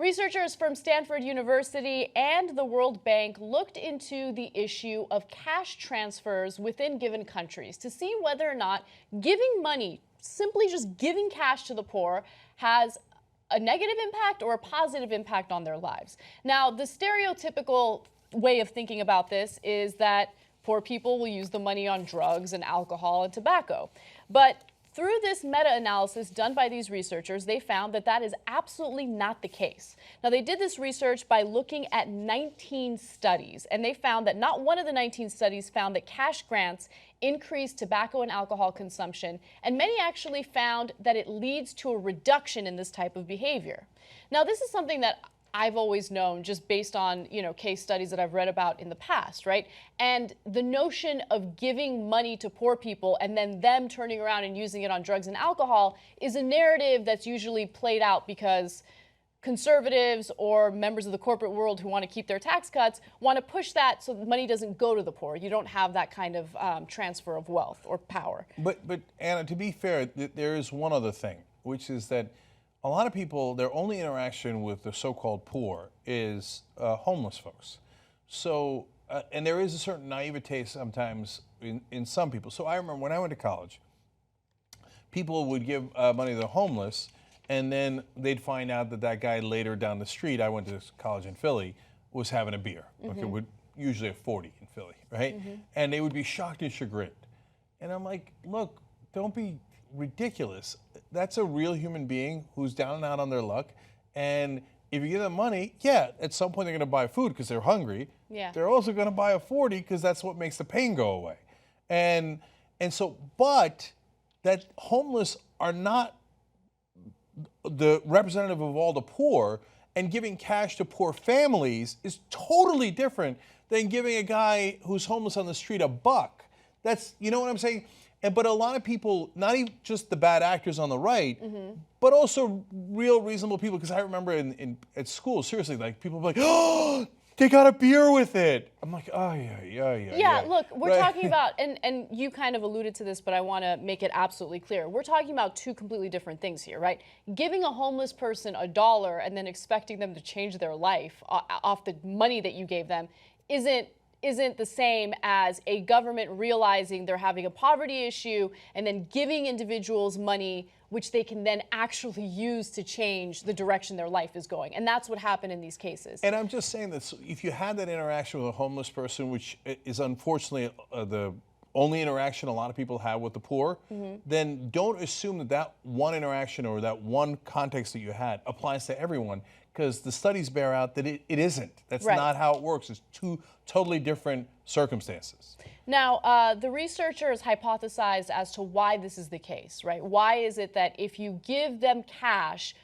Researchers from Stanford University and the World Bank looked into the issue of cash transfers within given countries to see whether or not giving money, simply just giving cash to the poor, has a negative impact or a positive impact on their lives. Now, the stereotypical way of thinking about this is that poor people will use the money on drugs and alcohol and tobacco. But through this meta-analysis done by these researchers, they found that that is absolutely not the case. Now, they did this research by looking at 19 studies, and they found that not one of the 19 studies found that cash grants increased tobacco and alcohol consumption, and many actually found that it leads to a reduction in this type of behavior. Now, this is something that I've always known just based on, case studies that I've read about in the past, right? And the notion of giving money to poor people and then them turning around and using it on drugs and alcohol is a narrative that's usually played out because conservatives or members of the corporate world who want to keep their tax cuts want to push that so the money doesn't go to the poor. You don't have that kind of transfer of wealth or power. But Anna, to be fair, there is one other thing, which is that a lot of people, their only interaction with the so-called poor is homeless folks. So, and there is a certain naivete sometimes in some people. So I remember when I went to college, people would give money to the homeless, and then they'd find out that that guy later down the street, I went to college in Philly, was having a beer. Okay, with usually a 40 in Philly, right? And they would be shocked and chagrined. And I'm like, look, don't be ridiculous. That's a real human being who's down and out on their luck. And if you give them money, yeah, at some point they're going to buy food because they're hungry. Yeah. They're also going to buy a 40 because that's what makes the pain go away. And so, but that homeless are not the representative of all the poor, and giving cash to poor families is totally different than giving a guy who's homeless on the street $1. That's, you know what I'm saying? But a lot of people, not even just the bad actors on the right, but also real reasonable people, because I remember at school, seriously, like people were like, oh, they got a beer with it. I'm like, oh, yeah. Yeah, look, we're talking about, and you kind of alluded to this, but I want to make it absolutely clear. We're talking about two completely different things here, right? Giving a homeless person $1 and then expecting them to change their life off the money that you gave them isn't the same as a government realizing they're having a poverty issue and then giving individuals money which they can then actually use to change the direction their life is going. And that's what happened in these cases. And I'm just saying that if you had that interaction with a homeless person, which is unfortunately the only interaction a lot of people have with the poor, then don't assume that that one interaction or that one context that you had applies to everyone, because the studies bear out that it isn't. That's not how it works. It's two totally different circumstances. Now, the researchers hypothesized as to why this is the case, right? Why is it that if you give them cash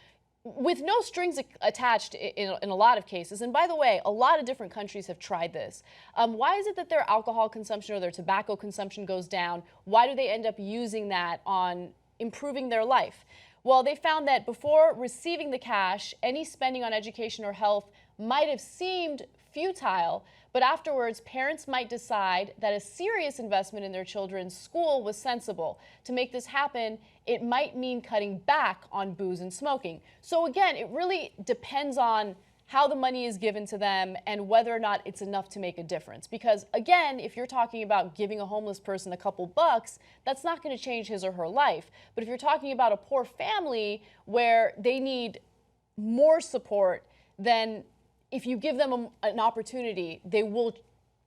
with no strings attached in a lot of cases, and by the way, a lot of different countries have tried this, why is it that their alcohol consumption or their tobacco consumption goes down? Why do they end up using that on improving their life? Well, they found that before receiving the cash, any spending on education or health might have seemed futile, but afterwards, parents might decide that a serious investment in their children's school was sensible. To make this happen, it might mean cutting back on booze and smoking. So again, it really depends on how the money is given to them and whether or not it's enough to make a difference. Because again, if you're talking about giving a homeless person a couple bucks, that's not going to change his or her life. But if you're talking about a poor family where they need more support, then if you give them an opportunity, they will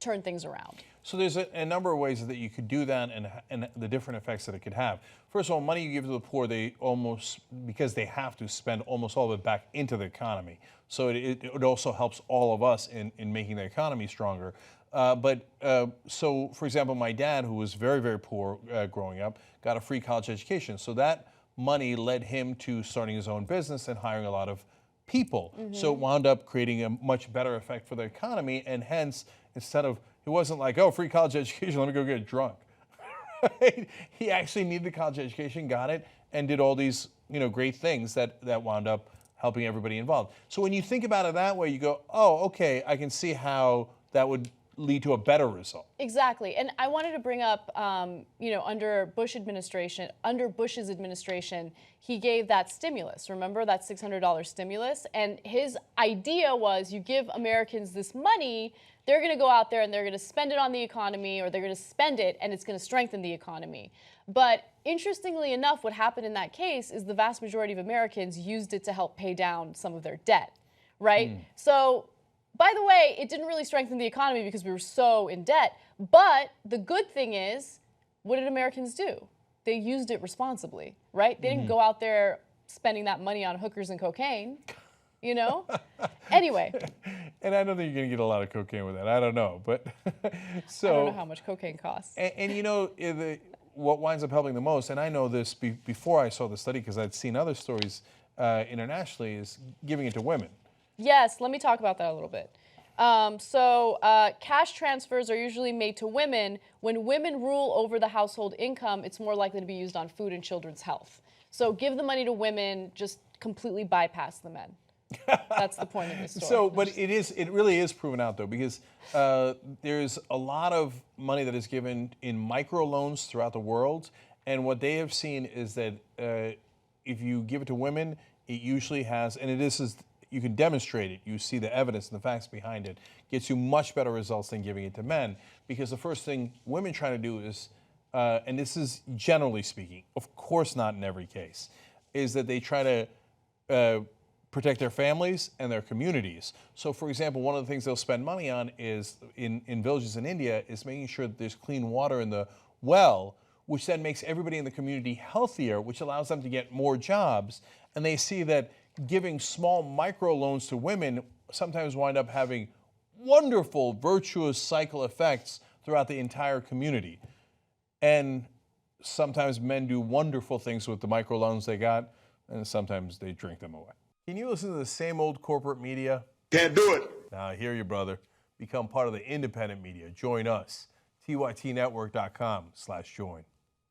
turn things around. So there's a number of ways that you could do that and the different effects that it could have. First of all, money you give to the poor, they almost, because they have to spend almost all of it back into the economy. So it also helps all of us in making the economy stronger. So, for example, my dad, who was very, very poor growing up, got a free college education. So that money led him to starting his own business and hiring a lot of people. So it wound up creating a much better effect for the economy, and hence, instead of, it wasn't like, oh, free college education, let me go get drunk. He actually needed the college education, got it, and did all these great things that wound up helping everybody involved. So when you think about it that way, you go, oh, okay, I can see how that would lead to a better result. Exactly. And I wanted to bring up, under Bush's administration, he gave that stimulus. Remember that $600 stimulus? And his idea was you give Americans this money, they're going to go out there and they're going to spend it on the economy, or they're going to spend it and it's going to strengthen the economy. But interestingly enough, what happened in that case is the vast majority of Americans used it to help pay down some of their debt, right? So, by the way, it didn't really strengthen the economy because we were so in debt. But the good thing is, what did Americans do? They used it responsibly, right? They didn't go out there spending that money on hookers and cocaine, Anyway. And I don't think you're going to get a lot of cocaine with that. I don't know. But so. I don't know how much cocaine costs. And what winds up helping the most, and I know this before I saw the study because I'd seen other stories internationally, is giving it to women. Yes, let me talk about that a little bit. Cash transfers are usually made to women. When women rule over the household income, it's more likely to be used on food and children's health. So give the money to women, just completely bypass the men. That's the point of this story. So, but it really is proven out though, because there's a lot of money that is given in microloans throughout the world, and what they have seen is that if you give it to women, it usually has, and you can demonstrate it. You see the evidence and the facts behind it. Gets you much better results than giving it to men, because the first thing women try to do is, and this is generally speaking, of course not in every case, is that they try to protect their families and their communities. So, for example, one of the things they'll spend money on is in villages in India is making sure that there's clean water in the well, which then makes everybody in the community healthier, which allows them to get more jobs. And they see that giving small microloans to women sometimes wind up having wonderful virtuous cycle effects throughout the entire community. And sometimes men do wonderful things with the microloans they got, and sometimes they drink them away. Can you listen to the same old corporate media? Can't do it. I hear you, brother. Become part of the independent media. Join us. tytnetwork.com/join.